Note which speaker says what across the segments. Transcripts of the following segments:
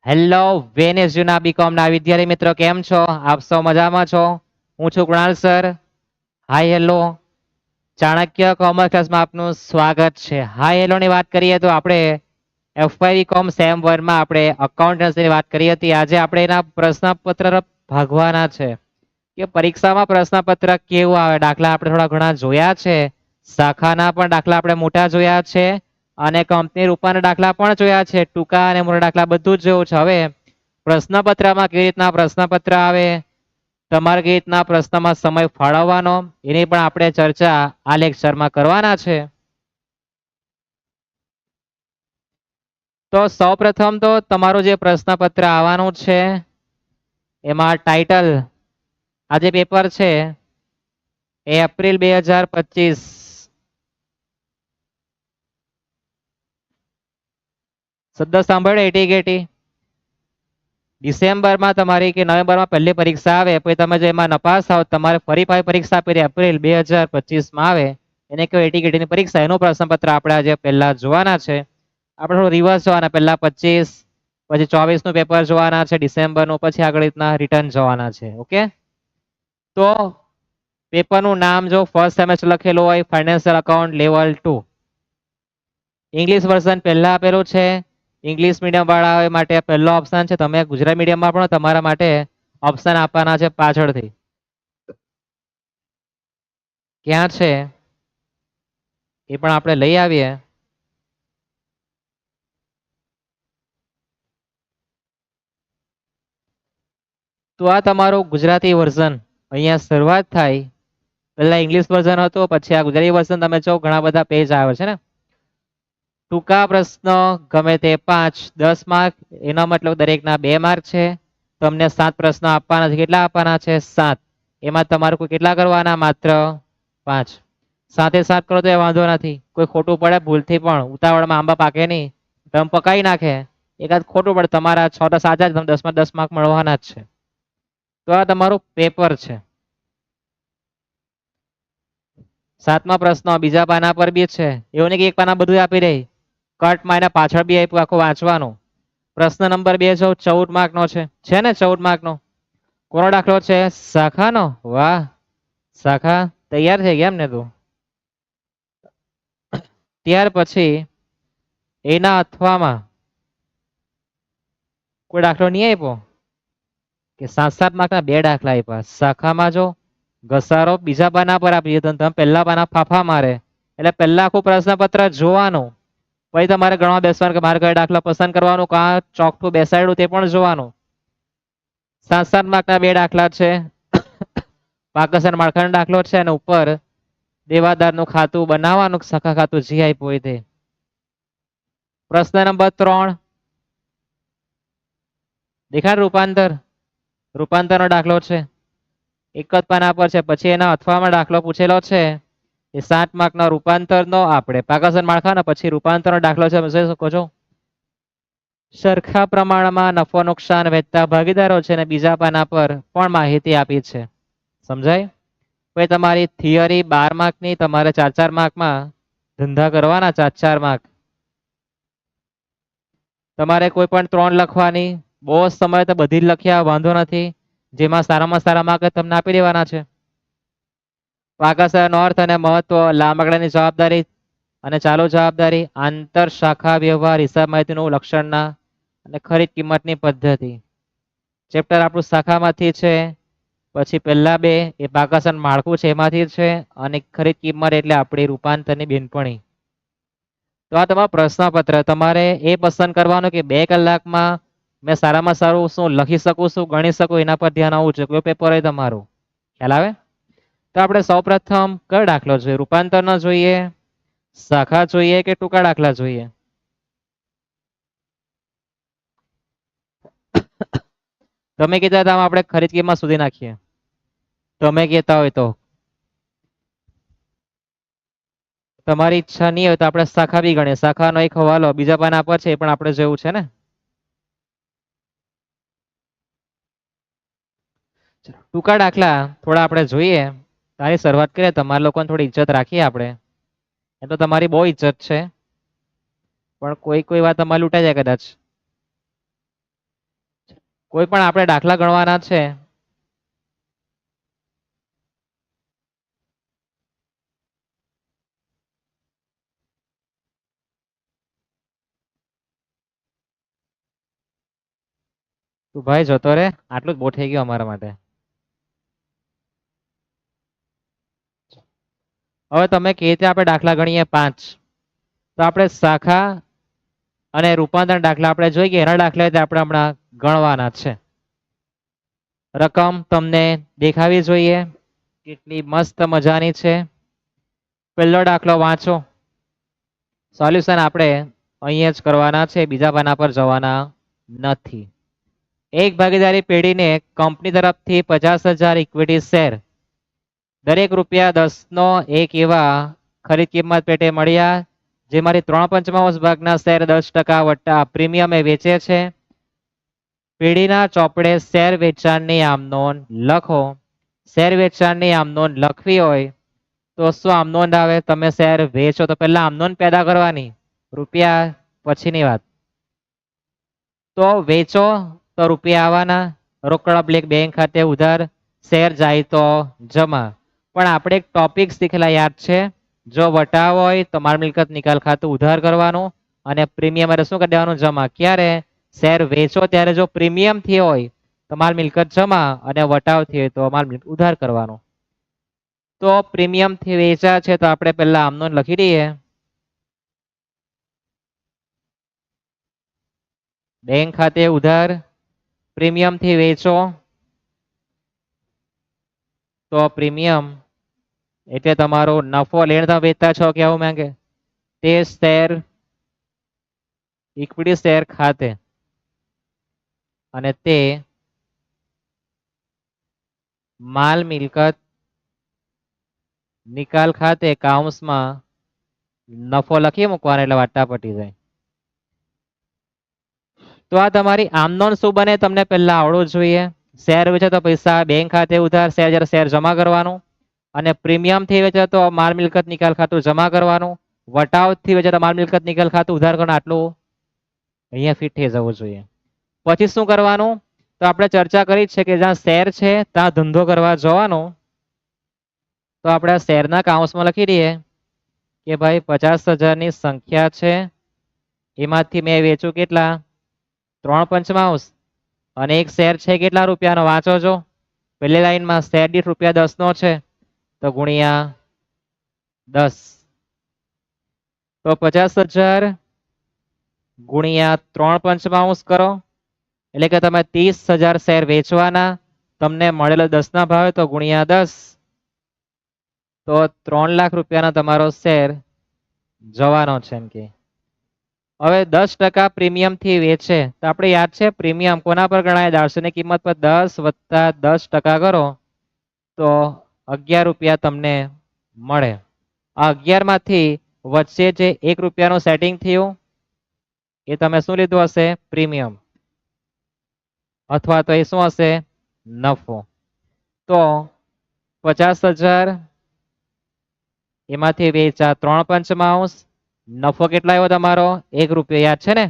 Speaker 1: Hello વેનેસ જૂના BCom ના વિદ્યાર્થી મિત્રો કેમ છો? આપ સૌ મજામાં છો? હું છું Krunal sir. Hi hello. Chanakya commerce ક્લાસમાં આપનું સ્વાગત છે. હાય હેલો ની વાત કરીએ તો આપણે એફવાય બીકોમ સેમ 1 માં આપણે અકાઉન્ટન્સીની વાત કરી હતી. આજે આપણે એના પ્રશ્નપત્ર ભાગવાના છે કે પરીક્ષામાં પ્રશ્નપત્ર કેવું આવે. દાખલા આપણે થોડા ઘણા જોયા છે, શાખાના પણ દાખલા આપણે મોટા જોયા છે અને કંપની રૂપાના દાખલા પણ જોયા છે. ટૂંકા અને મોટા દાખલા બધું જ જોયું છે. હવે પ્રશ્નપત્રમાં કેવી રીતના પ્રશ્નપત્ર આવે, તમારે કેવી રીતના પ્રશ્નમાં સમય ફાળવવાનો, એની પણ આપણે ચર્ચા આ લેક્ચરમાં કરવાના છે. તો સૌપ્રથમ તો તમારું જે પ્રશ્નપત્ર આવવાનું છે એમાં ટાઇટલ, આ જે પેપર છે એ એપ્રિલ 2025 શબ્દ સાંભળે એટી ગેટી ડિસેમ્બરમાં તમારી કે નવેમ્બરમાં પહેલી પરીક્ષા આવે, પછી તમે જો એમાં નપાસ થાવ તમારે ફરી પાછી પરીક્ષા આપી એપ્રિલ 2025માં આવે, એને કહેવાય એટી ગેટીની પરીક્ષા. એનું પ્રશ્નપત્ર આપણે આજે પહેલા જોવાના છે. આપણે થોડું રિવર્સ જોવાના, પહેલા 25 પછી 24 નું પેપર જોવાના છે ડિસેમ્બરનું, પછી આગળ રીતના રિટર્ન જોવાના છે. ઓકે, તો પેપરનું નામ જો ફર્સ્ટ સેમેસ્ટર લખેલું હોય financial account level 2, English version પહેલા આપેલું છે. ઇંગ્લિશ મીડિયમ વાળા માટે પહેલો ઓપ્શન છે. તમે ગુજરાતી મીડિયમમાં પણ તમારા માટે ઓપ્શન આપવાના છે પાછળથી. ક્યાં છે એ પણ આપણે લઈ આવીએ. તો આ તમારું ગુજરાતી વર્ઝન અહીંયા શરૂઆત થાય. પહેલા ઇંગ્લિશ વર્ઝન હતો, પછી આ ગુજરાતી વર્ઝન. તમે જો ઘણા બધા પેજ આવે છે ને. ટૂંકા પ્રશ્ન ગમે તે 5, 10 માર્ક, એનો મતલબ દરેકના 2 માર્ક છે. તમને 7 પ્રશ્નો આપવાના છે. કેટલા આપવાના છે? 7. એમાં તમારે કોઈ કેટલા કરવાના? માત્ર 5. 7 કરો તો એ વાંધો નથી. કોઈ ખોટું પડે ભૂલથી પણ, ઉતાવળમાં આંબા પાકે નહીં, તમે પકાઈ નાખે એકાદ ખોટું પડે, તમારા 6 તો સાચા જ, તમે 10 માં 10 માર્ક મળવાના જ છે. તો આ તમારું પેપર છે. 7મા પ્રશ્ન બીજા પાના પર બી છે. એવું નહીં કે એક પાના બધું આપી દે, કટ માર્યા પાછળ બી આપ્યું આખું વાંચવાનું. પ્રશ્ન નંબર 2 જો 14 માર્કનો છે ને 14 માર્કનો. કોનો દાખલો છે? શાખાનો. વાહ, શાખા તૈયાર થઈ ગયા એમ ને તું. ત્યાર પછી એના અથવામાં કોઈ દાખલો નહીં આપ્યો કે 7-7 માર્કના 2 દાખલા આપ્યા. શાખામાં જો ઘસારો બીજા પાના પર આપી દીધો, તમે પહેલા પાના ફાફા મારે એટલે પહેલા આખું પ્રશ્નપત્ર જોવાનું, પછી તમારે ગણવા બેસવાનું કે મારે કયો દાખલો પસંદ કરવાનું, કાં ચોકઠું બેસાડ્યું તે પણ જોવાનું. 7-7 માર્કના 2 દાખલા છે. પાકસર માળખાનો દાખલો છે અને ઉપર દેવાદારનું ખાતું બનાવવાનું, શાખા ખાતું જે આપ્યું હોય તે. પ્રશ્ન નંબર 3 દેખાડ રૂપાંતર, રૂપાંતરનો દાખલો છે. એક જ પાના પર છે. પછી એના અથવામાં દાખલો પૂછેલો છે એ 7 માર્કનો રૂપાંતરનો, આપણે પાકસર માળખાનો, પછી રૂપાંતરનો દાખલો છે. જોઈ શકો છો સરખા પ્રમાણમાં નફો નુકસાન વહેંચતા ભાગીદારો છે અને બીજા પાના પર પણ માહિતી આપી છે. સમજાય? પછી તમારી થિયરી 12 માર્કની, તમારે 4-4 માર્કમાં ધંધા કરવાના, 4-4 માર્ક. તમારે કોઈ પણ 3 લખવાની, બહુ સમય તો બધી જ લખ્યા વાંધો નથી, જેમાં સારામાં સારા માર્ક તમને આપી દેવાના છે. પાકસરનો અર્થ અને મહત્વ, લાંબાગાળાની જવાબદારી અને ચાલુ જવાબદારી, આંતર શાખા વ્યવહાર, હિસાબ માહિતીનું લક્ષણના અને ખરીદ કિંમતની પદ્ધતિ. ચેપ્ટર આપણું શાખામાંથી છે. પછી પહેલા 2 એ પાકસર માળખું છે એમાંથી છે, અને ખરીદ કિંમત એટલે આપણી રૂપાંતરની બેનપણી. તો આ તમારું પ્રશ્નપત્ર. તમારે એ પસંદ કરવાનું કે 2 કલાકમાં મેં સારામાં સારું શું લખી શકું, શું ગણી શકું, એના પર ધ્યાન આવવું જોઈએ. કોઈ પેપર હોય તમારું, ખ્યાલ આવે? તો આપણે સૌપ્રથમ કયો દાખલો જોઈએ? રૂપાંતરનો જોઈએ, શાખા જોઈએ કે ટૂંકા દાખલા જોઈએ? તમે કીધા હતા આપણે ખરીદ કિંમત સુધી નાખીએ, તમે કહેતા હોય તો. તમારી ઈચ્છા નહીં હોય તો આપણે શાખા બી ગણીએ. શાખાનો એક હવાલો બીજા પાના પર છે, એ પણ આપણે જોયું છે ને. ટૂંકા દાખલા થોડા આપણે જોઈએ. તારી શરૂઆત કરીએ. તમારા લોકોને થોડી ઇજ્જત રાખીએ આપણે. એમ તો તમારી બહુ ઇજ્જત છે, પણ કોઈ કોઈ વાત તમારે લૂંટાઈ જાય કદાચ. કોઈ પણ આપણે દાખલા ગણવાના છે. તું ભાઈ જતો રે, આટલું જ બહુ થઈ ગયું અમારા માટે. હવે તમે કે રીતે આપણે દાખલા ગણીએ 5, તો આપણે શાખા અને રૂપાંતર દાખલા આપણે જોઈએ, એના દાખલા આપણે હમણાં ગણવાના છે. રકમ તમને દેખાવી જોઈએ, કેટલી મસ્ત મજાની છે. પહેલો દાખલો વાંચો. સોલ્યુશન આપણે અહીંયા જ કરવાના છે, બીજા પાના પર જવાના નથી. એક ભાગીદારી પેઢીને કંપની તરફથી 50,000 ઇક્વિટી શેર દરેક ₹10નો એક એવા ખરીદ કિંમત પેટે મળ્યા, જેમાંથી 3/5 ભાગના શેર 10% વત્તા પ્રીમિયમે વેચે છે. પેઢીના ચોપડે શેર વેચાણની આમ નોંધ લખો. શેર વેચાણની આમ નોંધ લખવી હોય તો શું આમ નોંધ આવે? તમે શેર વેચો તો પહેલા આમ નોંધ પેદા કરવાની, રૂપિયા પછીની વાત. તો વેચો તો રૂપિયા આવવાના, રોકડા બ્લેક બેંક ખાતે ઉધાર, શેર જાય તો જમા. પણ આપણે એક ટોપિક શીખેલા યાદ છે, જો વટાવ હોય તો માલ મિલકત નિકાલ ખાતું ઉધાર કરવાનું અને પ્રીમિયમ શું કરી દેવાનું? જમા. ક્યારે? શેર વેચો ત્યારે જો પ્રીમિયમ થી હોય તો માલ મિલકત જમા અને વટાવ થી હોય તો માલ મિલકત ઉધાર કરવાનો. તો પ્રીમિયમ થી વેચા છે તો આપણે પહેલા આમ નોંધ લખી દઈએ. બેંક ખાતે ઉધાર, પ્રીમિયમ થી વેચો તો પ્રીમિયમ એટલે તમારો નફો લેણતા વેચતા છો કેવું માંગે તે શેર ઇક્વિટી શેર ખાતે અને તે માલ મિલકત નિકાલ ખાતે કાઉન્સમાં નફો લખી મૂકવાનો એટલે વાટા પટી જાય. તો આ તમારી આમ નોંધ શું બને તમને પહેલા આવડવું જોઈએ. શેર વેચે તો પૈસા બેંક ખાતે ઉધાર, શેર જ્યારે શેર જમા કરવાનું, અને પ્રીમિયમ થી વેચે તો માલ મિલકત નિકાલ ખાતું જમા કરવાનું, વટાવ થી વેચે તો માલ મિલકત નિકાલ ખાતું ઉધાર કરવાનું. આટલું અહીંયા ફિટ થઈ જવું જોઈએ. પછી શું કરવાનું? તો આપણે ચર્ચા કરી છે કે જ્યાં શેર છે ત્યાં ધંધો કરવા જવાનો, તો આપણે શેરના કાઉન્સમાં લખી દઈએ કે ભાઈ 50,000ની સંખ્યા છે, એમાંથી મેં વેચું કેટલા? 3/5 અને એક શેર છે કેટલા રૂપિયાનો? વાંચો છો પહેલી લાઈનમાં, શેર દીઠ ₹10નો છે તો ગુણ્યા 10, તો 50,000 ગુણ્યા 3/5 કરો એટલે કે તમે 30,000 શેર વેચવાના, તમને મળેલો 10ના ભાવે તો ગુણ્યા 10, તો 3 લાખ રૂપિયાનો તમારો શેર જવાનો છે. એમ કે હવે 10% પ્રીમિયમ થી વેચે તો આપણે યાદ છે પ્રીમિયમ કોના પર ગણાય? દાર્શનિક કિંમત પર 10 વત્તા 10% કરો તો ₹11 તમને મળે. આ 11 માંથી વચ્ચે જે ₹1નું સેટિંગ થયું એ તમે શું લીધું હશે? પ્રીમિયમ, અથવા તો એ શું હશે? નફો. તો 50,000 એમાંથી વેચા 3/5, નફો કેટલા આવ્યો તમારો? ₹1. યાદ છે ને?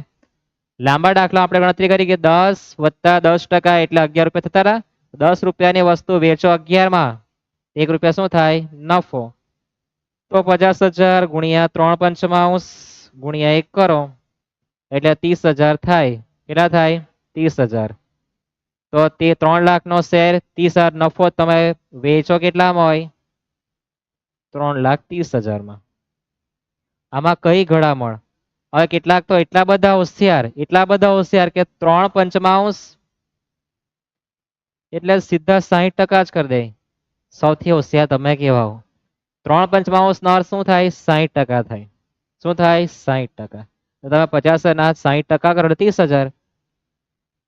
Speaker 1: લાંબા દાખલા આપણે ગણતરી કરી કે 10 વત્તા 10% એટલે ₹11 થતા હતા. ₹10ની વસ્તુ વેચો 11માં, ₹1 શું થાય? નફો. તો 50,000 ગુણ્યા 3/5 ગુણ્યા 1 કરો એટલે 30,000 થાય. કેટલા થાય? 30,000. તો તે 3 લાખનો શેર 30,000 નફો તમે વેચો કેટલામાં હોય? 3,30,000માં. આમાં કઈ ઘડામણ? હવે કેટલાક તો એટલા બધા હોશિયાર કે 3/5 એટલે સીધા 60% જ કરી દે. સૌથી હોશિયાર તમે કેવા? 3/5 નો અર્થ શું થાય? 60% થાય. શું થાય? 60%. તો તમે 50,000ના 60% કરો 30,000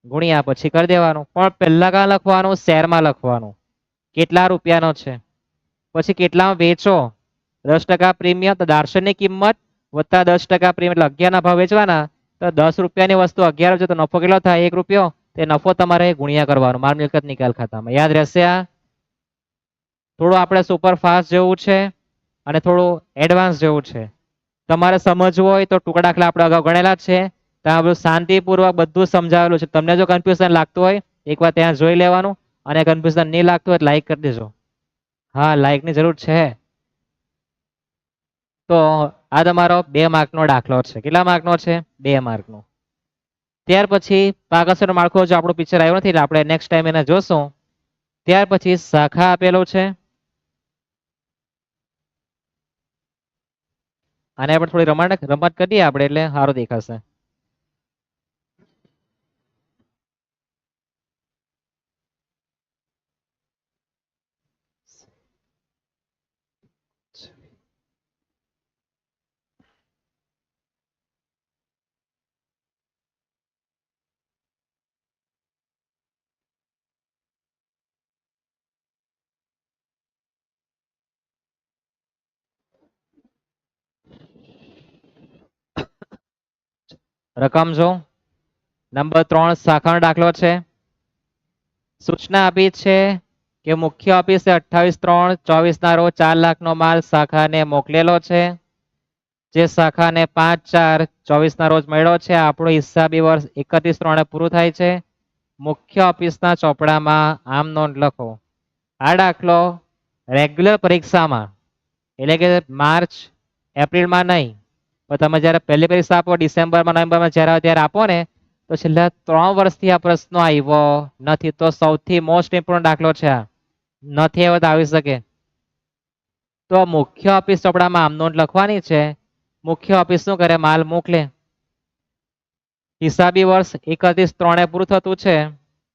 Speaker 1: ગુણ્યા પછી કરી દેવાનું. પણ પહેલા કાં લખવાનું? શેરમાં લખવાનું. કેટલા રૂપિયાનો છે, પછી કેટલામાં વેચો? 10% પ્રીમિયમ, તો દાર્શનિક કિંમત વત્તા 10% પ્રીમિયમ એટલે 11ના ભાવ વેચવાના. તો ₹10ની વસ્તુ 11 છે તો નફો કેટલો થાય? ₹1. તે નફો તમારે ગુણ્યા કરવાનો માલ મિલકત નિકાલ ખાતામાં. યાદ રહેશે? આ થોડું આપણે સુપર ફાસ્ટ જેવું છે અને થોડું એડવાન્સ જેવું છે. તમારે સમજવું હોય તો ટુકડા દાખલા આપણે અગાઉ ગણેલા છે ત્યાં બધું શાંતિપૂર્વક બધું સમજાવેલું છે. તમને જો કન્ફ્યુઝન લાગતું હોય એકવાર ત્યાં જોઈ લેવાનું, અને કન્ફ્યુઝન નહીં લાગતું હોય લાઈક કરી દેજો. હા, લાઈકની જરૂર છે. તો આ તમારો 2 માર્કનો દાખલો છે. કેટલા માર્કનો છે? 2 માર્કનો. ત્યાર પછી પાકસરનું માળખું જો આપણું પિક્ચર આવ્યું નથી એટલે આપણે નેક્સ્ટ ટાઈમ એને જોશું. ત્યાર પછી શાખા આપેલો છે. આને આપણે થોડી રમત કરીએ આપણે એટલે સારું દેખાશે. રકમ જો નંબર 3 શાખાનો દાખલો છે. સૂચના આપી છે કે મુખ્ય ઓફિસે 28/3/24 ના રોજ 4 લાખનો માલ શાખાને મોકલેલો છે, જે શાખાને 5/4/24 ના રોજ મળ્યો છે. આપણું હિસાબી વર્ષ 31/3 પૂરું થાય છે. મુખ્ય ઓફિસના ચોપડામાં આમ નોંધ લખો. આ દાખલો રેગ્યુલર પરીક્ષામાં એટલે કે માર્ચ એપ્રિલમાં નહીં, પણ તમે જ્યારે પહેલી પરીક્ષા આપો ડિસેમ્બરમાં નવેમ્બરમાં જ્યારે આવે ત્યારે આપો ને, તો છેલ્લા 3 વર્ષથી આ પ્રશ્ન આવ્યો નથી. તો સૌથી મોસ્ટ ઇમ્પોર્ટન્ટ દાખલો છે આ. નથી આવ્યો તો આવી શકે. તો મુખ્ય ઓફિસ ચોપડામાં આમ નોંધ લખવાની છે. મુખ્ય ઓફિસ શું કરે? માલ મોકલે. હિસાબી વર્ષ 31/3 પૂરું થતું છે,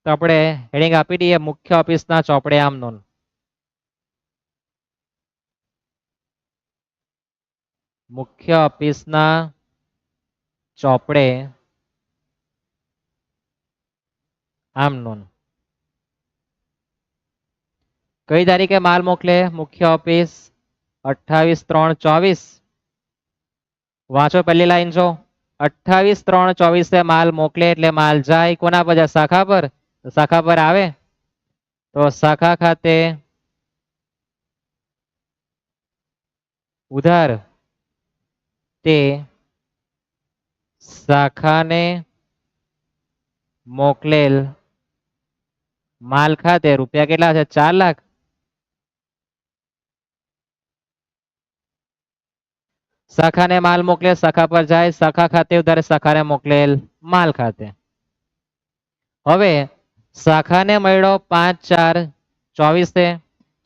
Speaker 1: તો આપણે હેડિંગ આપી દઈએ મુખ્ય ઓફિસના ચોપડે આમ નોંધ. મુખ્ય ઓફિસના ચોપડે આમ નોંધ. કઈ તારીખે માલ મોકલે મુખ્ય ઓફિસ? 28/3/24. વાંચો પહેલી લાઈન જો. 28/3/24 માલ મોકલે એટલે માલ જાય કોના પર? જાય શાખા પર. તો શાખા પર આવે તો શાખા ખાતે ઉધાર તે શાખાને મોકલેલ માલ ખાતે રૂપિયા કેટલા છે? 4 લાખ. શાખાને માલ મોકલે, શાખા પર જાય, શાખા ખાતે ઉધાર શાખાને મોકલેલ માલ ખાતે. હવે શાખાને મળ્યો 5/4/24,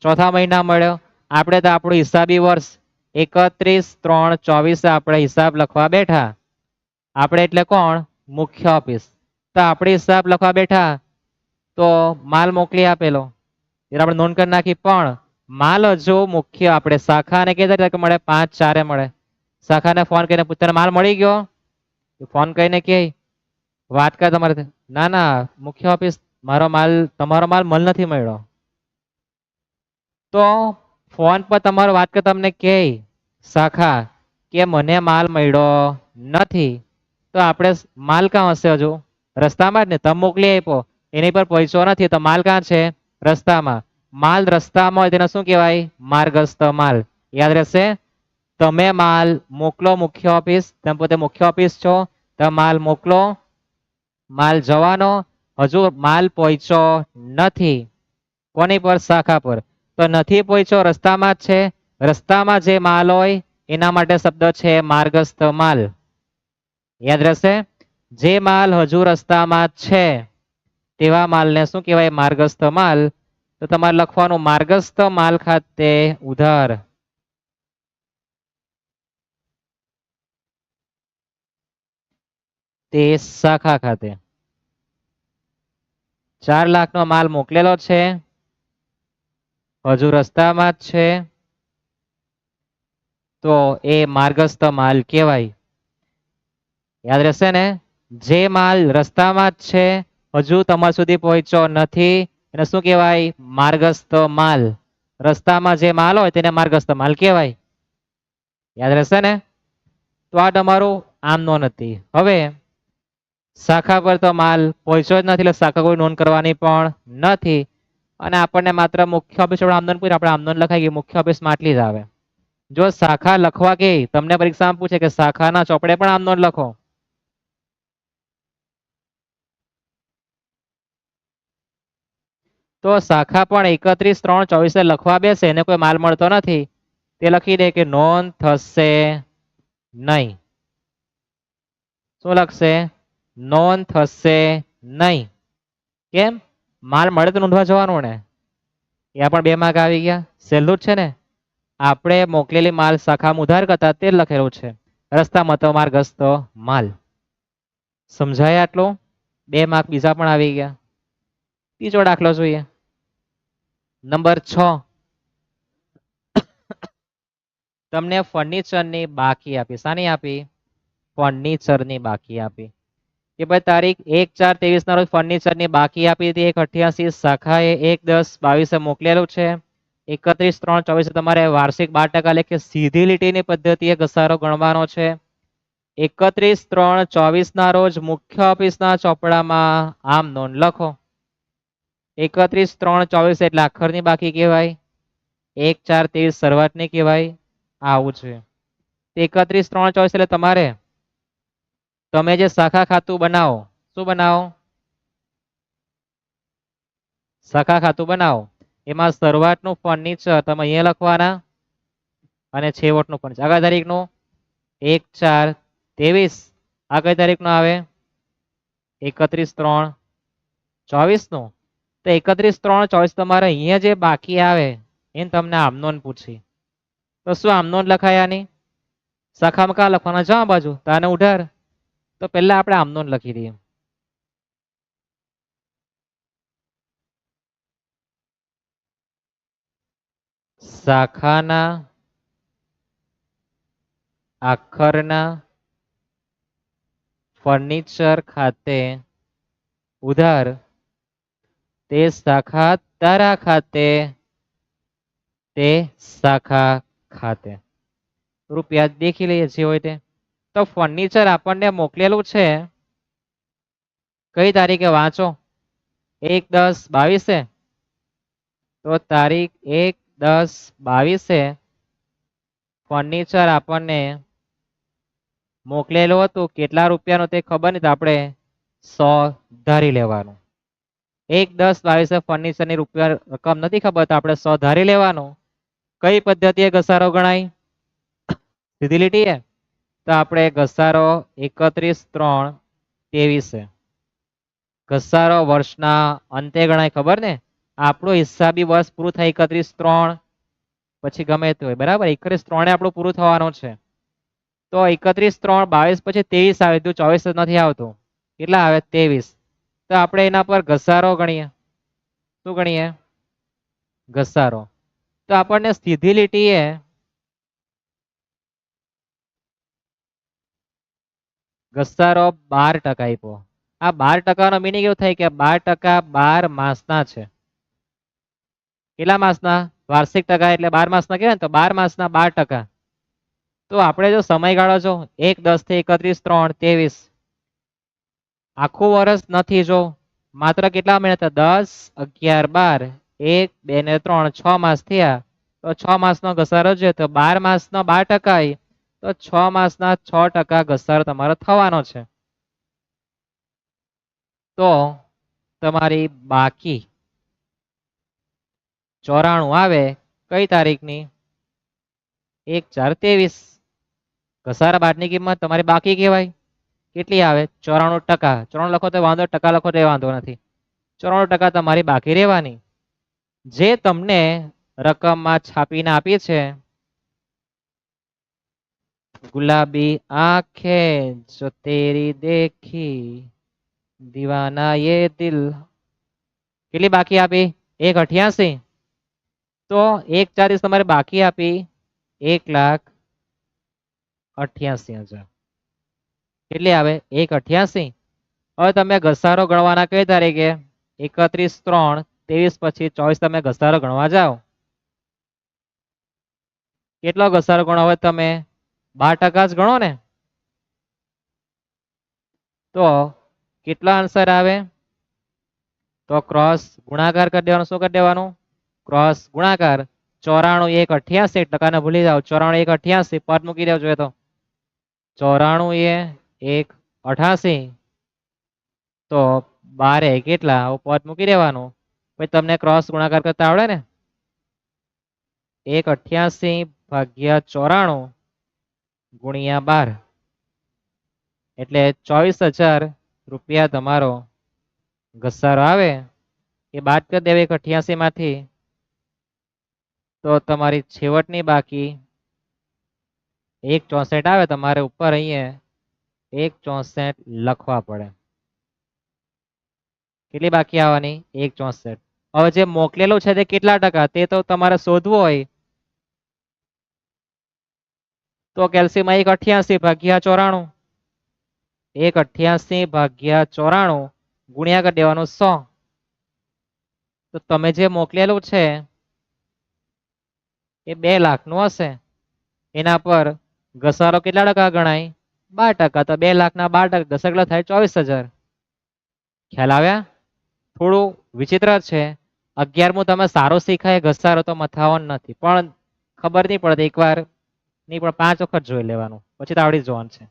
Speaker 1: ચોથા મહિના મળ્યો. આપણે તો આપણું હિસાબી વર્ષ 31/3/24 આપણે હિસાબ લખવા બેઠા. આપણે એટલે કોણ? મુખ્ય ઓફિસ. તો આપણે હિસાબ લખવા બેઠા તો માલ મોકલી આપેલો એટલે આપણે નોંધ કરી નાખી. પણ માલ હજુ મુખ્ય આપણે શાખાને કઈ તારીખે મળે? 5/4 મળે. શાખાને ફોન કરીને પૂછતા માલ મળી ગયો? ફોન કરીને કે વાત કર તમારે. ના ના મુખ્ય ઓફિસ મારો માલ, તમારો માલ નથી મળ્યો. તો ફોન પર તમારો વાત કર તમને કે શાખા કે મને માલ મળ્યો નથી, તો આપણે માલ ક્યાં હશે? હજુ રસ્તામાં જ ને. તમે મોકલી આપ્યો એની પર પહોંચ્યો નથી, તો માલ ક્યાં છે? રસ્તામાં. માલ રસ્તામાં હોય તેને શું કહેવાય? માર્ગસ્થ માલ. યાદ રહેશે. તમે માલ મોકલો મુખ્ય ઓફિસ, તમે પોતે મુખ્ય ઓફિસ છો, તમે માલ મોકલો, માલ જવાનો, હજુ માલ પહોંચ્યો નથી. કોની પર? શાખા પર. તો નથી પહોંચ્યો, રસ્તામાં જ છે. રસ્તામાં જે માલ હોય એના માટે શબ્દ છે માર્ગસ્થ માલ. યાદ રહેશે. જે માલ હજુ રસ્તામાં છે તેવા માલને શું કહેવાય? માર્ગસ્થ માલ. તો તમારે લખવાનું માર્ગસ્થ માલ ખાતે ઉધાર તે શાખા ખાતે 4 લાખનો માલ મોકલેલો છે, હજુ રસ્તામાં જ છે, તો એ માર્ગસ્થ માલ કહેવાય. યાદ રહેશે ને. જે માલ રસ્તામાં જ છે, હજુ તમારા સુધી પહોંચ્યો નથી, એને શું કહેવાય? માર્ગસ્થ માલ. રસ્તામાં જે માલ હોય તેને માર્ગસ્થ માલ કહેવાય. યાદ રહેશે ને. તો આ તમારું આમ નોંધ હતી. હવે શાખા પર તો માલ પહોંચ્યો જ નથી એટલે શાખા કોઈ નોંધ કરવાની પણ નથી. અને આપણને માત્ર મુખ્ય ઓફિસ આમ નોંધ પૂછે, આપણે આમ નોંધ લખાઈ ગઈ મુખ્ય ઓફિસમાં આટલી જ આવે. જો શાખા લખવા કે તમને પરીક્ષામાં પૂછે કે શાખાના ચોપડે પણ આમ નોંધ લખો, તો શાખા પણ 31, 3, 24 લખવા બેસે એને કોઈ માલ મળતો નથી, તે લખી દે કે નોંધ થશે નહીં. શું લખશે? નોંધ થશે નહીં. કેમ? માલ મળે તો નોંધવા જવાનું ને. ત્યાં પણ 2 માર્ક આવી ગયા. સહેલું જ છે ને. આપણે મોકલેલી માલ શાખામાં ઉધાર કરતા તે લખેલું છે. રસ્તામાં તો માર્ગ હસ્તો માલ. સમજાય આટલું? 2 માર્ક બીજા પણ આવી ગયા. ત્રીજો દાખલો જોઈએ. નંબર 6. તમને ફર્નિચરની બાકી આપી. શાની આપી? ફર્નિચરની બાકી આપી. કે ભાઈ તારીખ 1/4/23 ના રોજ ફર્નિચરની બાકી આપી હતી 1/88, શાખાએ 1/10/22 મોકલેલું છે. 31/3/24 તમારે વાર્ષિક 12% એટલે કે સીધી લીટીની પદ્ધતિએ ઘસારો ગણવાનો છે. 31/3/24 ના રોજ મુખ્ય ઓફિસના ચોપડામાં આમ નોંધ લખો. 31/3/24 એટલે આખરની બાકી કહેવાય. 1/4/23 શરૂઆતની કહેવાય. આવું છે. 31/3/24 એટલે તમારે તમે જે શાખા ખાતું બનાવો, શું બનાવો? શાખા ખાતું બનાવો. એમાં શરૂઆતનું ફર્નિચર તમે અહીંયા લખવાના અને છેવટનું ફર્નિચર. આગળ તારીખનું 1/4/23. આ કઈ તારીખનું આવે? 31/3/24 નું. તો 31/3/24 તમારે અહીંયા જે બાકી આવે એને તમને આમનોંધ પૂછી. તો શું આમનોંધ લખાય આની? શાખામાં કા લખવાના? જવા બાજુ તાને ઉધાર. તો પહેલા આપણે આમનોંધ લખી દઈએ. શાખાના આખરના ફર્નિચર ખાતે ઉધાર, તે શાખા તારા ખાતે, તે શાખા ખાતે. રૂપિયા દેખી લઈએ જે હોય તે. તો ફર્નિચર આપણને મોકલેલું છે કઈ તારીખે? વાંચો. 1/10/22. તો તારીખ 1/10/22 ફર્નિચર આપણને મોકલેલું હતું. કેટલા રૂપિયાનું તે ખબર નહીં, તો આપણે 100 ધારી લેવાનું. 1/10/22 ફર્નિચરની રૂપિયા રકમ નથી ખબર, તો આપણે 100 ધારી લેવાનું. કઈ પદ્ધતિએ ઘસારો ગણાય? સીધી લીટીએ. તો આપણે ઘસારો 31/3/23. ઘસારો વર્ષના અંતે ગણાય, ખબર ને? આપણું હિસાબી વર્ષ પૂરું થાય 31/3, પછી ગમે તે હોય, બરાબર. 31/3 આપણું પૂરું થવાનું છે. તો 31/3/22 પછી 23 આવે તો 24 નથી આવતું. કેટલા આવે? 23. તો આપણે એના પર ઘસારો ગણીએ. શું ગણીએ? ઘસારો. તો આપણને સીધી લીટીએ ઘસારો 12% આપ્યો. આ 12% નો મીનિંગ એવું થાય કે 12% 12 માસના છે. કેટલા માસના? વાર્ષિક ટકા એટલે 12 માસના કહેવાય ને, તો 12 માસના 12%. તો આપણે જો સમયગાળો જો 1/10 થી 31/3/23, આખું વર્ષ નથી. જો માત્ર કેટલા મહિના હતા? 10, 11, 12, 1, 2 ને 3, 6 માસ થયા. તો 6 માસનો ઘસારો છે, તો 12 માસનો 12%, તો 6 માસના 6% ઘસારો તમારો થવાનો છે. તો તમારી બાકી 94 આવે કઈ તારીખની? 1/4/23. ઘસારા બાદની કિંમત તમારી બાકી કહેવાય. કેટલી આવે? 94%. 94 લખો તો વાંધો, ટકા લખો તો વાંધો નથી. 94% તમારી બાકી રહેવાની, જે તમને રકમમાં છાપીને આપી છે. ગુલાબી આંખે જો તેરી દેખી દીવાના યે દિલ. કેટલી બાકી આપી? 1/88. તો 1/4 તમારે બાકી આપી 1,88,000. કેટલી આવે? 1/88. હવે તમે ઘસારો ગણવાના કઈ તારીખે? 31/3/23 પછી 24 તમે ઘસારો ગણવા જાઓ. કેટલો ઘસારો ગણો? હવે તમે 12% જ ગણો ને. તો કેટલા આન્સર આવે? તો ક્રોસ ગુણાકાર કરી દેવાનો. શું કરી દેવાનું? ક્રોસ ગુણાકાર. 94 1/88, ટકાને ભૂલી જાઓ. 94 1/88 પદ મૂકી દેવો જોઈએ. તો 94 1/88, તો 12 કેટલા? પદ મૂકી દેવાનું. પછી તમને ક્રોસ ગુણાકાર કરતા આવડે ને? 188 ભાગ્યા 94 ગુણ્યા 12 એટલે 24,000 રૂપિયા તમારો ઘસારો આવે. એ બાદ કરી દેવે 188 માંથી તો તમારી છેવટની બાકી 164 આવે. તમારે ઉપર અહીંયા 164 લખવા પડે. કેટલી બાકી આવવાની? 164. હવે જે મોકલેલું છે તે કેટલા ટકા તે તો તમારે શોધવું હોય તો કેલ્શિયમ 188 ભાગ્યા 94 188 ભાગ્યા 94 ગુણ્યા કરી દેવાનું 100. તો તમે જે મોકલેલું છે એ 2 લાખનું હશે. એના પર ઘસારો કેટલા ટકા ગણાય? 12%. તો 2 લાખના 12% ઘસારો થાય 24,000. ખ્યાલ આવ્યા? થોડું વિચિત્ર છે. 11મું તમે સારું શીખાય ઘસારો તો મથાવન નથી, પણ ખબર નહીં પડતી એકવાર નહીં પણ 5 વખત જોઈ લેવાનું પછી તો આવડી જવાનું છે.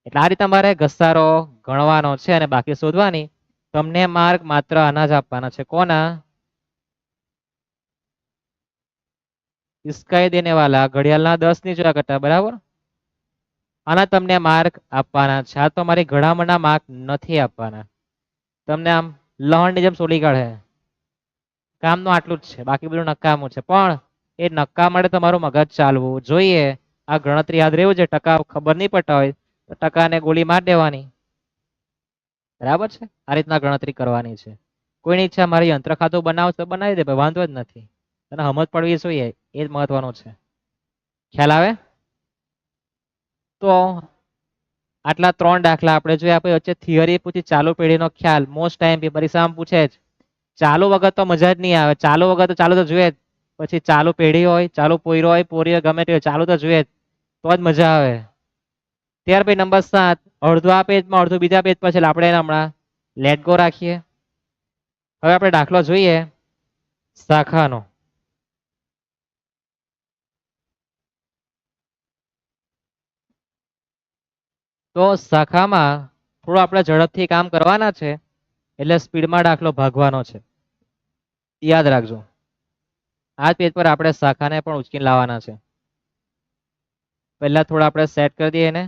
Speaker 1: એટલે આ રીતે તમારે ઘસારો ગણવાનો છે અને બાકી શોધવાની. તમને માર્ક માત્ર આના જ આપવાના છે. કોના? ઇસકાઈ દેને વાલા, ઘડિયાળના 10 ની જોયા કરતા, બરાબર. આના તમને માર્ક આપવાના છે. આ તમારી ઘડામણના માર્ક નથી આપવાના. તમને આમ લહણની જેમ સોલી કાઢે. કામનું આટલું જ છે, બાકી બધું નકામું છે. પણ એ નક્કા માટે તમારું મગજ ચાલવું જોઈએ. આ ગણતરી યાદ રહેવું છે. ટકા ખબર નહીં પડતા હોય તો ટકાને ગોળી માર દેવાની. બરાબર છે? આ રીતના ગણતરી કરવાની છે. કોઈની ઈચ્છા મારી યંત્ર ખાતું બનાવશે બનાવી દે, વાંધો જ નથી. તને સમજ પડવી જોઈએ, એ જ મહત્વનું છે. ખ્યાલ આવે? તો આટલા 3 દાખલા આપણે જોયા. પછી વચ્ચે થિયરી પૂછી, ચાલુ પેઢીનો ખ્યાલ. મોસ્ટ ટાઈમ પરીક્ષામાં પૂછે જ. ચાલુ વગર તો મજા જ નહીં આવે. ચાલુ વગર તો ચાલુ તો જોઈએ જ. પછી ચાલુ પેઢી હોય, ચાલુ પોયરો હોય, પોરી હોય, ગમે તે હોય, ચાલુ તો જોઈએ જ, તો જ મજા આવે. ત્યાર પછી નંબર 7, અડધું આ પેજમાં અડધું બીજા પેજ પર છે. આપણે એને હમણાં લેટ ગો રાખીએ. હવે આપણે દાખલો જોઈએ શાખાનો. તો શાખામાં થોડું આપણે ઝડપથી કામ કરવાના છે, એટલે સ્પીડમાં દાખલો ભાગવાનો છે. યાદ રાખજો. આ પેજ પર આપણે શાખાને પણ ઉચકીને લાવવાના છે. પહેલા થોડા આપણે સેટ કરી દઈએ એને.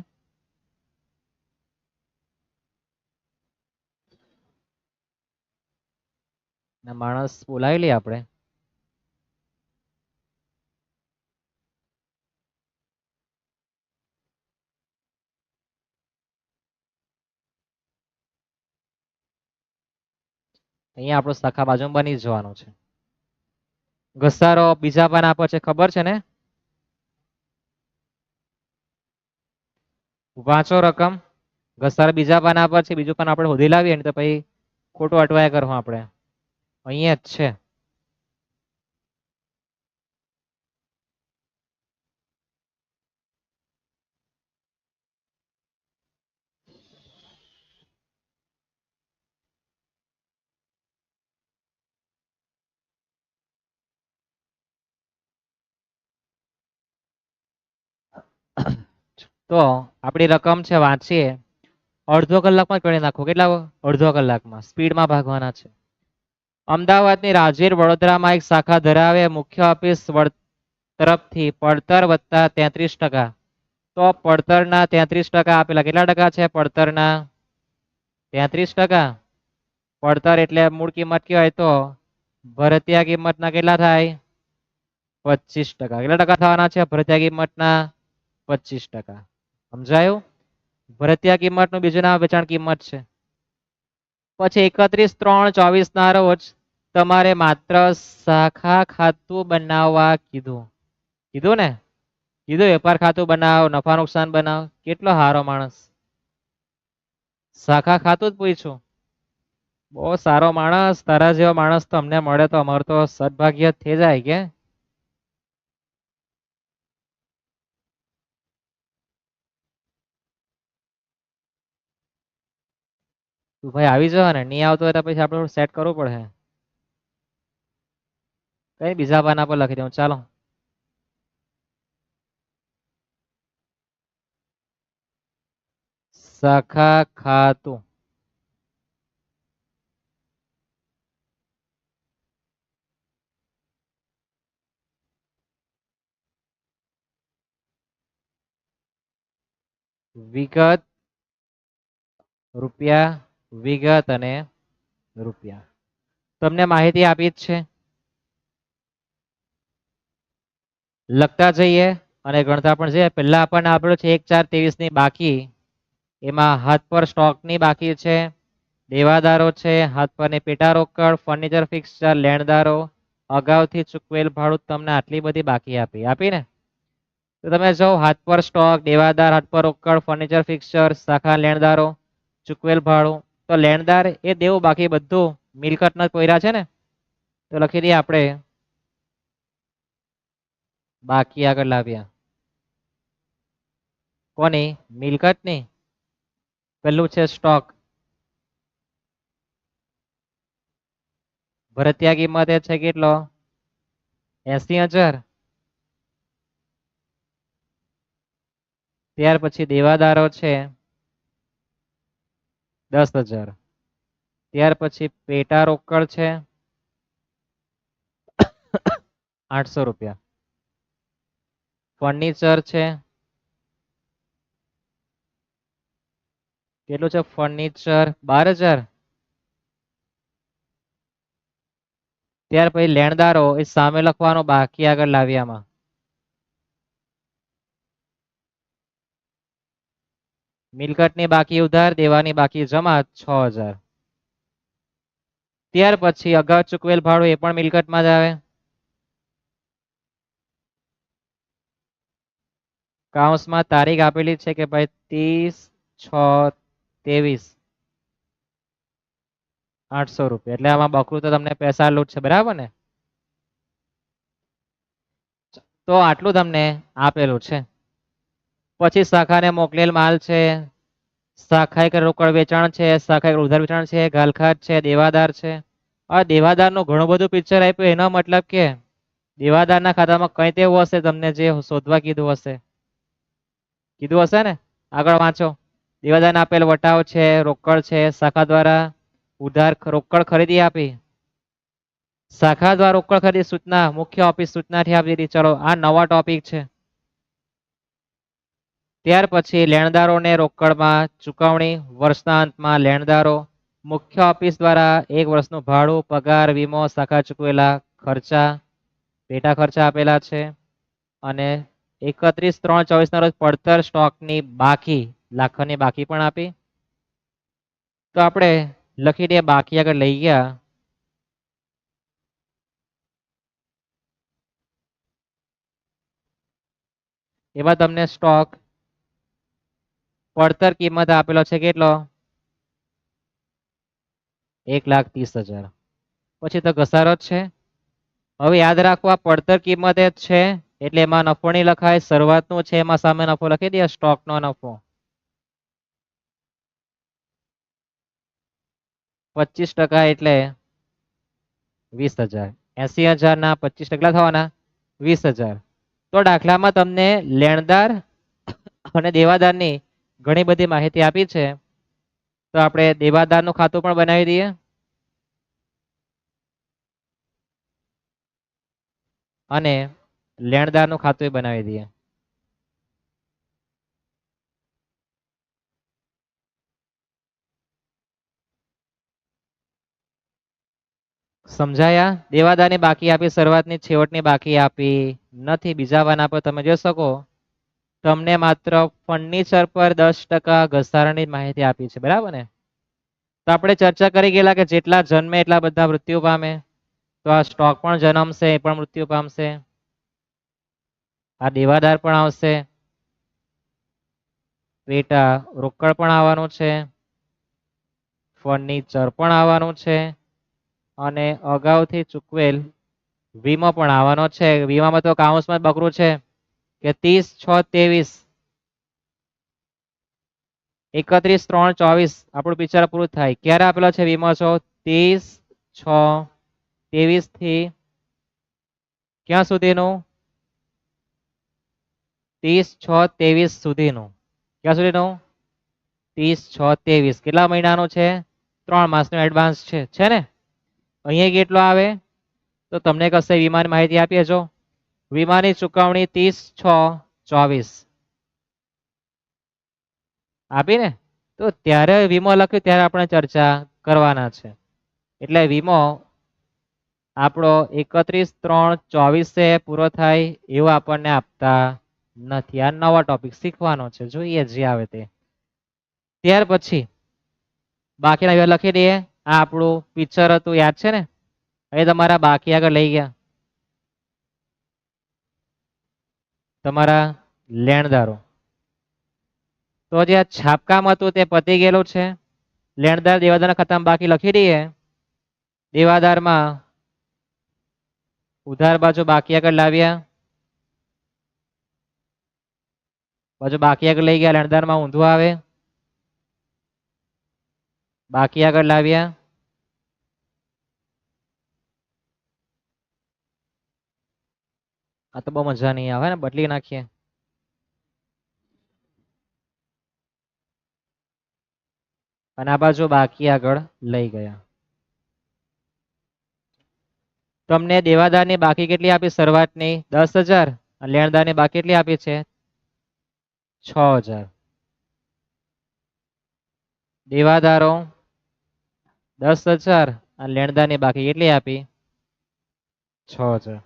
Speaker 1: માણસ બોલાવી લઈએ આપણે. અહીંયા આપણો શાખા બાજુમાં બની જવાનું છે. ઘસારો બીજા પાના પર છે, ખબર છે ને? વાંચો રકમ. ઘસારો બીજા પાના પર છે. બીજું પાન આપણે શોધી લાવીએ ને તો પછી ખોટું અટવાયા કરવું આપણે. અહીંયા જ છે. તો આપણી રકમ છે, વાંચીએ. અડધો કલાકમાં કરી નાખો. કેટલા? અડધો કલાકમાં. સ્પીડમાં ભાગવાના છે. અમદાવાદની રાજવીર વડોદરામાં એક શાખા ધરાવે. મુખ્ય ઓફિસ તરફથી પડતર વત્તા 33%. તો પડતરના 33% આપેલા. કેટલા ટકા છે પડતરના? 33%. પડતર એટલે મૂળ કિંમત કહેવાય તો ભરતીય કિંમતના કેટલા થાય? 25%. કેટલા ટકા થવાના છે ભરતીય કિંમતના? 25%. સમજાયું? ભરતીય કિંમતનું બીજું નામ વેચાણ કિંમત છે. પછી 31/3/24 ના રોજ તમારે માત્ર શાખા ખાતું બનાવવા કીધું. કીધું ને? કીધું વેપાર ખાતું બનાવ, નફા નુકસાન બનાવ. કેટલો સારો માણસ. શાખા ખાતું જ પૂછ્યું. બહુ સારો માણસ. તારા જેવો માણસ તો અમને મળે તો અમારું તો સદભાગ્ય થઈ જાય કે. તું ભાઈ આવી જવા ને. નહીં આવતો હોય તો પછી આપણે સેટ કરવું પડે. કઈ બીજા પાના પર લખી દઉં. ચાલો. શાખા ખાતું. વિગત, રૂપિયા, વિગત અને રૂપિયા. તમને માહિતી આપી જ છે. લખતા જઈએ અને ગણતા પણ જઈએ. પહેલા આપણને આપેલું છે 1/4/23 ની બાકી. એમાં હાથ પર સ્ટોકની બાકી છે, દેવાદારો છે, હાથ પરની પેટા રોકડ, ફર્નિચર ફિક્સચર, લેણદારો, અગાઉથી ચૂકવેલ ભાડું. તમને આટલી બધી બાકી આપી ને. તો તમે જો હાથ પર સ્ટોક, દેવાદાર, હાથ પર રોકડ, ફર્નિચર ફિક્સચર, શાખા લેણદારો, ચૂકવેલ ભાડું. તો લેણદાર એ દેવું, બાકી બધું મિલકતના કોયરા છે ને. તો લખી દઈએ આપણે બાકી આગળ લાવ્યા. કોની? મિલકતની. પેલું છે સ્ટોક. ભરતિયા કિંમત એ છે કેટલો? 80,000. ત્યાર પછી દેવાદારો છે 10,000. ત્યાર પછી પેટા રોકડ છે 800 રૂપિયા. ફર્નિચર છે કેટલું છે? ફર્નિચર 12,000. ત્યાર પછી લેણદારો એ સામે લખવાનો, બાકી આગળ લાવ્યામાં. મિલકતની બાકી ઉધાર, દેવાની બાકી જમા 6,000. ત્યાર પછી અગાઉ ચૂકવેલ ભાડું, એ પણ મિલકતમાં જ આવે. કાઉન્સમાં તારીખ આપેલી છે કે ભાઈ 30/6/23. 800 રૂપિયા. એટલે આમાં બકરું તો તમને પૈસા લૂટ છે, બરાબર ને? તો આટલું તમને આપેલું છે. પછી શાખાને મોકલેલ માલ છે, શાખાએ રોકડ વેચાણ છે, શાખાએ ઉધાર વેચાણ છે, ગાલખાત છે, દેવાદાર છે. આ દેવાદારનું ઘણું બધું પિક્ચર આપ્યું. એનો મતલબ કે દેવાદારના ખાતામાં કંઈ તેવું હશે તમને જે શોધવા કીધું હશે. કીધું હશે ને? આગળ વાંચો. દેવાદારના આપેલ વટાવ છે, રોકડ છે, શાખા દ્વારા ઉધાર રોકડ ખરીદી આપી. શાખા દ્વારા રોકડ ખરીદી સૂચના મુખ્ય ઓફિસ સૂચનાથી આપી દીધી. ચલો, આ નવા ટોપિક છે. ત્યાર પછી લેણદારોને રોકડમાં ચુકવણી. વર્ષના અંતમાં લેણદારો મુખ્ય ઓફિસ દ્વારા 1 વર્ષનું ભાડું, પગાર, વીમો, શાખા ચૂકવેલા ખર્ચા, પેટા ખર્ચા આપેલા છે. અને 31/3/24 ના રોજ પડતર સ્ટોકની બાકી, લાખોની બાકી પણ આપી. તો આપણે લખી દઈએ બાકી આગળ લઈ ગયા. એમાં તમને સ્ટોક પડતર કિંમત આપેલો છે કેટલો? 1,30,000. પછી તો ઘસારો જ છે. હવે યાદ રાખવા, પડતર કિંમત જ છે એટલે એમાં નફો નહીં લખાય. શરૂઆતનું છે એમાં સામે નફો લખી દે, સ્ટોકનો નફો 25% એટલે 20,000. 80,000 ના 25% થવાના 20,000. તો દાખલામાં તમને લેણદાર અને દેવાદારની ઘણી બધી માહિતી આપી છે. તો આપણે દેવાદારનું ખાતું પણ બનાવી દઈએ અને લેણદારનું ખાતું બનાવી દઈએ. સમજાયા? દેવાદારની બાકી આપી, શરૂઆતની છેવટની બાકી આપી નથી. બીજા વાના પર તમે જોઈ શકો, તમને માત્ર ફર્નિચર પર 10% ઘસારાની માહિતી આપી છે, બરાબર ને? તો આપણે ચર્ચા કરી ગયેલા કે જેટલા જન્મે એટલા બધા મૃત્યુ પામે. તો આ સ્ટોક પણ જન્મશે, એ પણ મૃત્યુ પામશે. આ દેવાદાર પણ આવશે, પેટા રોકડ પણ આવવાનું છે, ફર્નિચર પણ આવવાનું છે, અને અગાઉથી ચૂકવેલ વીમો પણ આવવાનો છે. વીમામાં તો કાઉન્સમાં બકરું છે કે 30/6/23. 31/3/24 આપણું પિક્ચર પૂરું થાય. ક્યારે આપેલો છે વીમો? 30/6/23 થી ક્યાં સુધીનું? 30/6/23 સુધીનું. ક્યાં સુધીનું? 30/6/23. કેટલા મહિનાનું છે? 3 માસનું એડવાન્સ છે ને? અહીંયા કેટલો આવે? તો તમને કશે વીમાની માહિતી આપી જો. વીમાની ચુકવણી 30/6/24. આપી ને, તો ત્યારે વીમો લખ્યું ત્યારે આપણે ચર્ચા કરવાના છે. એટલે વીમો આપણો 31/3/24 પૂરો થાય એવું આપણને આપતા નથી. આ નવા ટોપિક શીખવાનો છે, જોઈએ જે આવે તે. ત્યાર પછી બાકીના વ્યવહાર લખી દઈએ. આ આપણું પિક્ચર હતું, યાદ છે ને? એ તમારા બાકી આગળ લઈ ગયા તમારા લેણદારો. તો જે આ છાપકામ હતું તે પતી ગયેલું છે. લેણદાર દેવાદારના ખાતામાં બાકી લખી દઈએ. દેવાદારમાં ઉધાર બાજુ બાકી આગળ લાવ્યા, બાજુ બાકી આગળ લઈ ગયા. લેણદારમાં ઊંધું આવે, બાકી આગળ લાવ્યા, આ તો બહુ મજા નહીં આવે ને, બદલી નાખીએ. અને આ બાજુ બાકી આગળ લઈ ગયા. તમને દેવાદારની બાકી કેટલી આપી? શરૂઆતની 10,000 અને લેણદારની બાકી કેટલી આપી છે? 6,000. દેવાદારો 10,000 અને લેણદારની બાકી કેટલી આપી? 6,000.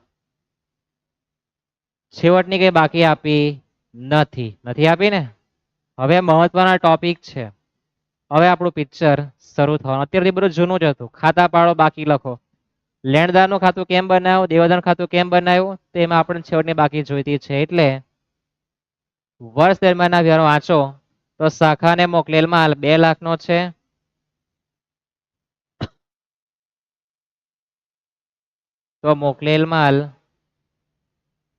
Speaker 1: છેવટની કઈ બાકી આપી નથી, નથી આપી ને. હવે મહત્વના ટોપિક છે. હવે આપણું પિક્ચર શરૂ થવાનું. અત્યારથી બધું જૂનું જ હતું. ખાતા પાડો, બાકી લખો. લેણદારનું ખાતું કેમ બનાવ્યું, દેવાદારનું ખાતું કેમ બનાવ્યું, તેમાં આપણે છેવટની બાકી જોઈતી છે. એટલે વર્ષ દરમિયાનના વ્યવહારો વાંચો તો શાખાને મોકલેલ માલ 2 લાખનો છે. તો મોકલેલ માલ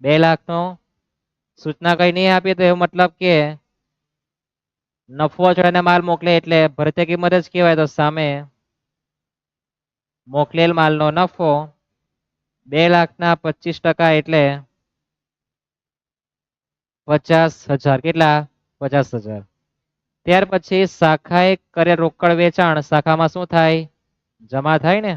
Speaker 1: 2 લાખનો. સૂચના કઈ નહીં આપી તો એવો મતલબ કે નફો ચડાને માલ મોકલે એટલે ભરતી કિંમત જ કહેવાય. તો સામે મોકલેલ માલનો નફો 2,25,000 એટલે 50,000. કેટલા? 50,000. ત્યાર પછી શાખાએ કરેલ રોકડ વેચાણ શાખામાં શું થાય? જમા થાય ને.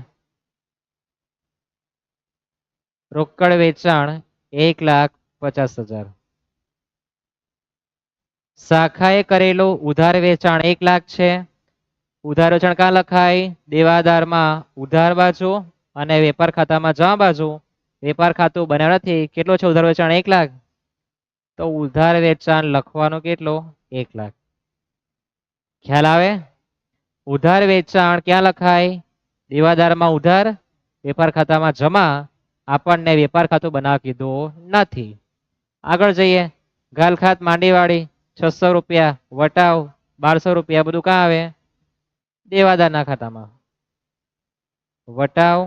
Speaker 1: રોકડ વેચાણ 1,50,000. શાખાએ કરેલું ઉધાર વેચાણ 1 લાખ છે. ઉધાર વેચાણ ક્યાં લખાય? દેવાદારમાં ઉધાર બાજુ અને વેપાર ખાતામાં જમા બાજુ. વેપાર ખાતું બનાવ્યું નથી. કેટલો છે ઉધાર વેચાણ? 1 લાખ. તો ઉધાર વેચાણ લખવાનું કેટલું? 1 લાખ. ખ્યાલ આવે? ઉધાર વેચાણ ક્યાં લખાય? દેવાદારમાં ઉધાર, વેપાર ખાતામાં જમા. આપણને વેપાર ખાતું બનાવવા કીધું નથી. આગળ જઈએ. ગાલખાત માંડીવાળી 600 રૂપિયા, વટાવ 1200 રૂપિયા, બધું ક્યાં આવે? દેવાદારના ખાતામાં. વટાવ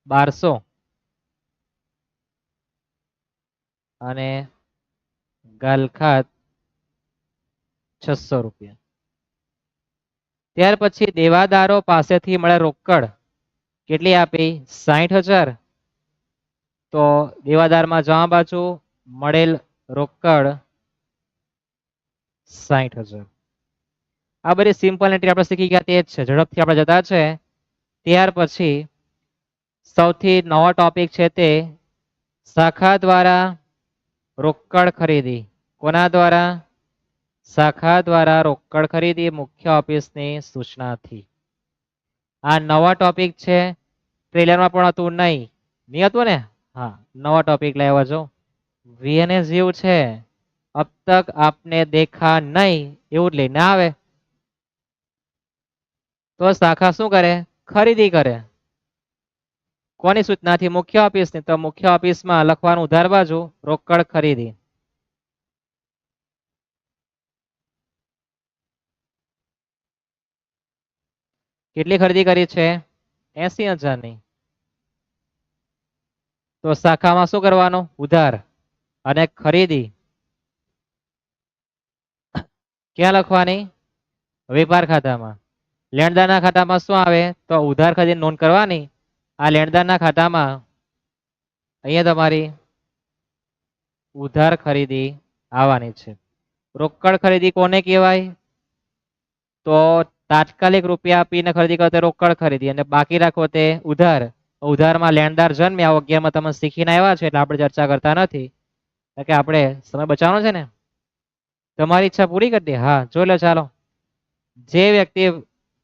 Speaker 1: 1200 અને ગાલખાત 600 રૂપિયા. ત્યાર પછી દેવાદારો પાસેથી મળે રોકડ કેટલી આપી? 60,000. તો દેવાદારમાં જમા બાજુ મળેલ રોકડ 60,000. આ બધી સિમ્પલ એન્ટ્રી આપણે શીખી ગયા તે જ છે. ઝડપથી આપણે જતા છે. ત્યાર પછી સૌથી નવો ટોપિક છે તે શાખા દ્વારા રોકડ ખરીદી. કોના દ્વારા? શાખા દ્વારા રોકડ ખરીદી મુખ્ય ઓફિસની સૂચનાથી. આ નવા ટોપિક છે. ટ્રેલરમાં પણ હતું નહીં હતું ને? હા, નવા ટોપિક લાવ્યા છો. વીએનએસ જેવું છે. અબ તક આપને દેખા નહીં એવું જ લઈને આવે. તો શાખા શું કરે? ખરીદી કરે. કોની સૂચનાથી? મુખ્ય ઓફિસની. તો મુખ્ય ઓફિસમાં લખવાનું ઉધાર બાજુ રોકડ ખરીદી. કેટલી ખરીદી કરી છે? 80,000ની. તો શાખામાં શું કરવાનું? ઉધાર અને ખરીદી ક્યાં લખવાની? વેપાર ખાતામાં. લેણદારના ખાતામાં શું આવે? તો ઉધાર ખરીદી નોંધ કરવાની. આ લેણદારના ખાતામાં અહીંયા તમારી ઉધાર ખરીદી આવવાની છે. રોકડ ખરીદી કોને કહેવાય? તો તાત્કાલિક રૂપિયા આપીને ખરીદી કરો તે રોકડ ખરીદી, અને બાકી રાખો તે ઉધાર. ઉધારમાં લેણદાર જન્મ્યા 11માં તમે શીખીને આવ્યા છે એટલે આપણે ચર્ચા કરતા નથી, કે આપણે સમય બચાવવાનો છે ને. તમારી ઈચ્છા પૂરી કરી દે? હા, જોઈ લો. ચાલો, જે વ્યક્તિ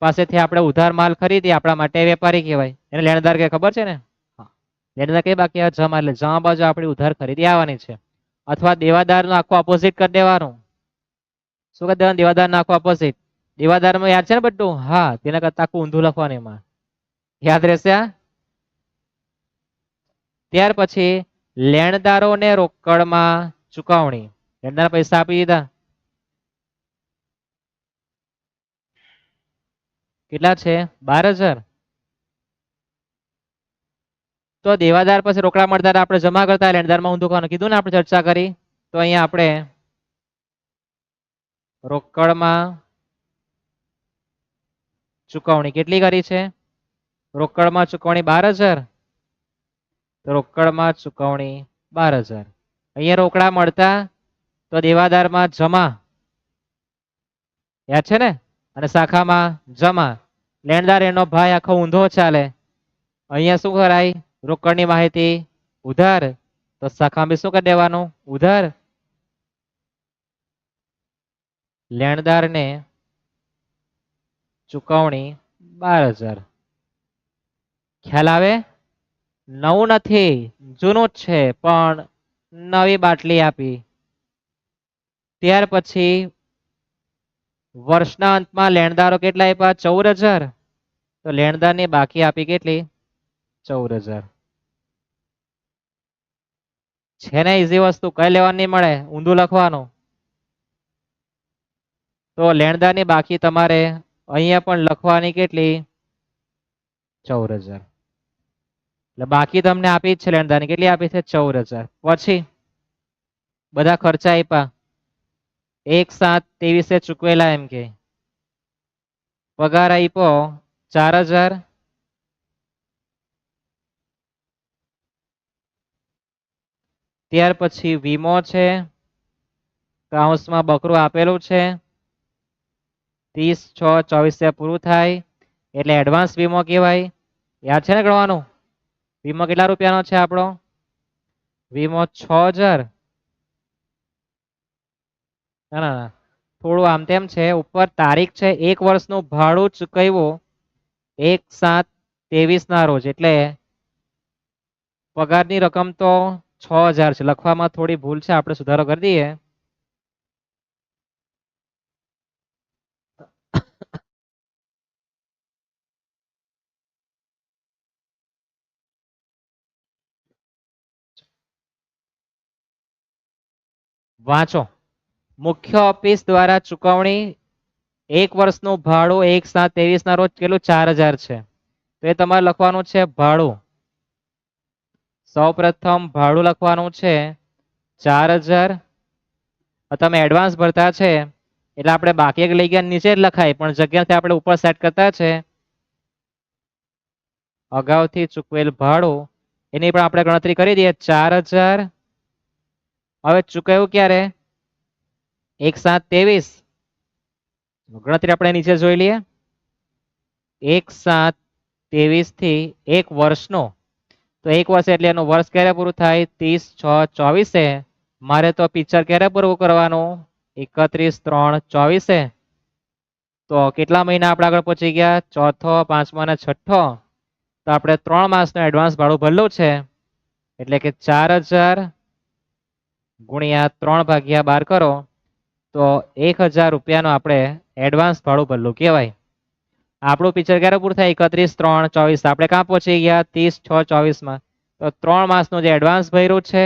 Speaker 1: પાસેથી આપણે ઉધાર માલ ખરીદી આપણા માટે વેપારી કહેવાય, એને લેણદાર કે ખબર છે ને? હા, લેણદાર કઈ બાકી આવે? જમા, એટલે જમા બાજુ આપણી ઉધાર ખરીદી આવવાની છે. અથવા દેવાદાર નું આખું ઓપોઝિટ કરી દેવાનું. શું કરી દેવાનું? દેવાદાર નું આખું ઓપોઝિટ. દેવાદાર માં યાદ છે ને બધું? હા, તેના કરતા આખું ઊંધું લખવાનું એમાં. યાદ રહેશે આ? ત્યાર પછી લેણદારોને રોકડમાં ચુકવણી. લેણદાર પૈસા આપી દીધા. કેટલા છે? 12,000. તો દેવાદાર પછી રોકડા મળતા આપણે જમા કરતા, લેણદારમાં ઊંધું કરવાનું કીધું ને, આપણે ચર્ચા કરી. તો અહીંયા આપણે રોકડમાં ચુકવણી કેટલી કરી છે? રોકડમાં ચુકવણી 12,000. તો રોકડમાં ચુકવણી 12,000. અહીંયા રોકડા મળતા તો દેવાદારમાં જમા, યાદ છે ને? અને શાખામાં જમા. લેણદાર એનો ભાઈ આખો ઊંધો ચાલે. અહીંયા શું કરાય? રોકડની માહિતી ઉધાર, તો શાખામાં શું કરી દેવાનું? ઉધાર. લેણદારને ચુકવણી 12,000. ખ્યાલ આવે? નવું નથી, જૂનું જ છે, પણ નવી બાટલી આપી. ત્યાર પછી વર્ષના અંતમાં લેણદારો કેટલા આપ્યા? 14,000. તો લેણદારની બાકી આપી કેટલી? 14,000. છે ને ઈઝી વસ્તુ, કઈ લેવાની નહીં મળે, ઊંધું લખવાનું. તો લેણદારની બાકી તમારે અહીંયા પણ લખવાની કેટલી? 14,000. એટલે બાકી તમને આપી જ છે લેણદારની. કેટલી આપી છે? 14,000. પછી બધા ખર્ચા આપ્યા. 1/7/23 ચૂકવેલા એમ કે. પગાર આપ્યો 4,000. ત્યાર પછી વીમો છે, કાઉન્સમાં બકરું આપેલું છે. 30/6/24 પૂરું થાય એટલે એડવાન્સ વીમો કહેવાય. યાદ છે ને ગણવાનું? વીમો કેટલા રૂપિયાનો છે આપણો? વીમો 6,000. ના ના ના, થોડું આમ તેમ છે. ઉપર તારીખ છે 1 વર્ષનું ભાડું ચૂકવ્યું 1/7/23 ના રોજ, એટલે પગારની રકમ તો 6,000 છે. લખવામાં થોડી ભૂલ છે, આપણે સુધારો કરી દઈએ. વાંચો. મુખ્ય ઓફિસ દ્વારા ચુકવણી 1 વર્ષનું ભાડું 1/7/23 ના રોજ કેટલું? 4,000 છે. તો એ તમારે લખવાનું છે ભાડું. સૌ પ્રથમ ભાડું લખવાનું છે 4,000. તમે એડવાન્સ ભરતા છે એટલે આપણે બાકી એક લઈ ગયા નીચે જ લખાય, પણ જગ્યાથી આપણે ઉપર સેટ કરતા છે. અગાઉથી ચૂકવેલ ભાડું એની પણ આપણે ગણતરી કરી દઈએ 4,000. હવે ચૂકવ્યું ક્યારે? 1/7/23. ગણતરી આપણે નીચે જોઈ લઈએ. 1/7/23 થી 1 વર્ષનો, તો 1 વર્ષ એટલે એનું વર્ષ ક્યારે પૂરું થાય? 30/6/24. મારે તો પિક્ચર ક્યારે પૂરું કરવાનું? 31/3/24. તો કેટલા મહિના આપણે આગળ પહોંચી ગયા? ચોથો, પાંચમો અને છઠ્ઠો. તો આપણે 3 માસનું એડવાન્સ ભાડું ભરલું છે, એટલે કે 4,000 ગુણ્યા 3/12 કરો તો 1,000 રૂપિયાનું આપણે એડવાન્સ ભાડું ભરલું કહેવાય. આપણું પિક્ચર ક્યારે પૂરું થાય? 31/3/24. આપણે ક્યાં પહોંચી ગયા? 30/6/24 તો 3 માસનું જે એડવાન્સ ભર્યું છે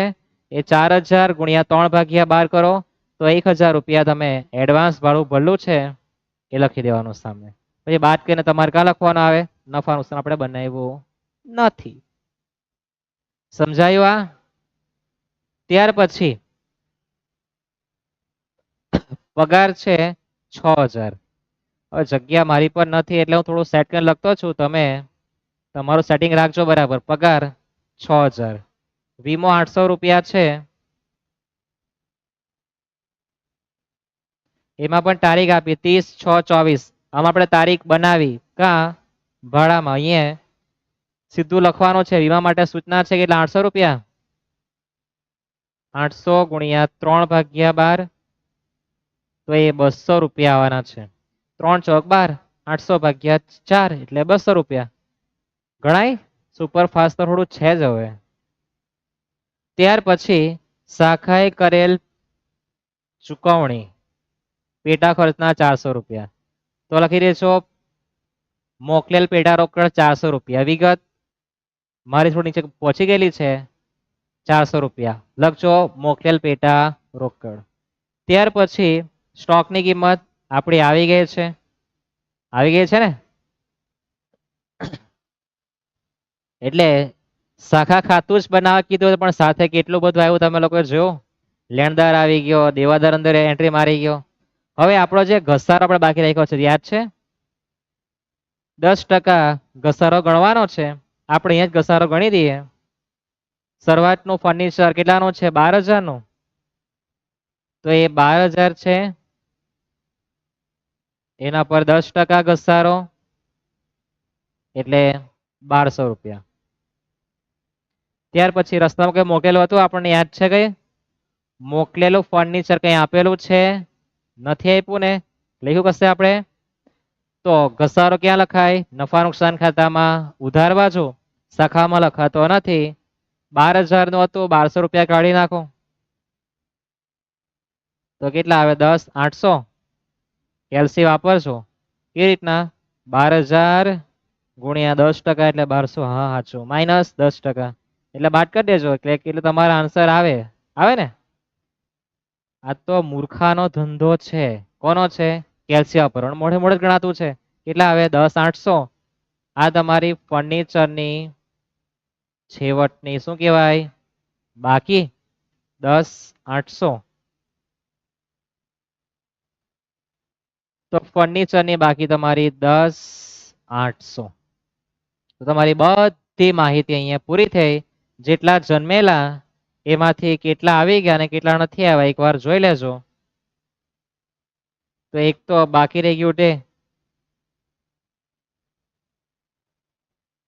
Speaker 1: એ 4,000 ગુણ્યા 3/12 કરો તો 1,000 રૂપિયા તમે એડવાન્સ ભાડું ભરલું છે એ લખી દેવાનું સામે. પછી બાદ કરીને તમારે ક્યાં લખવાનું આવે? નફા નુકસાન આપણે બનાવ્યું નથી. સમજાયું આ? ત્યાર પછી પગાર છે 6,000. હવે જગ્યા મારી પર નથી એટલે હું થોડું સેટ કરીને લખતો છું, તમે તમારું સેટિંગ રાખજો બરાબર. પગાર 6,000. વીમો 800 રૂપિયા છે. એમાં પણ તારીખ આપી 30/6/24. આમાં આપણે તારીખ બનાવી કા ભાડામાં? અહીંયા સીધું લખવાનું છે. વીમા માટે સૂચના છે કેટલા? 800 રૂપિયા. 800 ગુણ્યા 3/12 તો એ 200 રૂપિયા આવવાના છે. 3 ચોક 12, 800 ભાગ્યા 4 એટલે 200 રૂપિયા. ગણાય? સુપરફાસ્ટ તો થોડું છે જ હવે. ત્યાર પછી શાખાએ કરેલ ચુકવણી પેટા ખર્ચના 400 રૂપિયા. તો લખી દેશો મોકલેલ પેટા રોકડ 400 રૂપિયા. વિગત મારી થોડી નીચે પહોંચી ગયેલી છે. 400 રૂપિયા લખજો મોકલેલ પેટા રોકડ. ત્યાર પછી સ્ટોકની કિંમત આપણી આવી ગઈ છે. આવી ગઈ છે ને? એટલે શાખા ખાતું જ બનાવવા કીધું પણ સાથે કેટલું બધું આવ્યું તમે લોકો જોયો. લેણદાર આવી ગયો, દેવાદાર અંદર એન્ટ્રી મારી ગયો. હવે આપણો જે ઘસારો આપણે બાકી રાખ્યો છે યાદ છે? 10% ઘસારો ગણવાનો છે. આપણે અહીંયા જ ઘસારો ગણી દઈએ. શરૂઆતનું ફર્નિચર કેટલાનું છે? 12,000નું. તો એ 12,000 છે. એના પર 10% ઘસારો એટલે 1200 રૂપિયા. ત્યાર પછી રસ્તામાં કઈ મોકલેલું હતું આપણને યાદ છે? કઈ મોકલેલું ફર્નિચર કઈ આપેલું છે? નથી આપ્યું ને? લખ્યું કશે આપણે? તો ઘસારો ક્યાં લખાય? નફા નુકસાન ખાતામાં ઉધાર બાજુ. શાખામાં લખાતો નથી. 12,000 નું હતું, 1200 રૂપિયા કાઢી નાખો તો કેટલા આવે? 10,800. એલસી વાપરશો એ રીતના 12,000 ગુણ્યા 10% એટલે 1200. હા સાચું. માઇનસ 10% એટલે બાદ કરી દેજો એટલે તમારા આન્સર આવે. આવે ને? આ તો મૂર્ખાનો ધંધો છે. કોનો છે? કેલ્શિયમ વાપરવાનો. મોઢે મોઢે જ ગણાતું છે. કેટલા આવે? 10,800. આ તમારી ફર્નિચરની છેવટની શું કહેવાય? બાકી 10,800. તો ફર્નિચરની બાકી તમારી 10,800. તો તમારી બધી માહિતી અહીંયા પૂરી થઈ. જેટલા જન્મેલા એમાંથી કેટલા આવી ગયા અને કેટલા નથી આવ્યા એકવાર જોઈ લેજો. તો એક તો બાકી રહી ગયું તે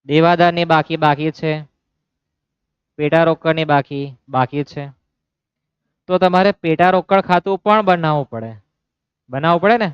Speaker 1: દેવાદારની બાકી છે. પેટા રોકડની બાકી છે. તો તમારે પેટા રોકડ ખાતું પણ બનાવવું પડે. બનાવવું પડે ને?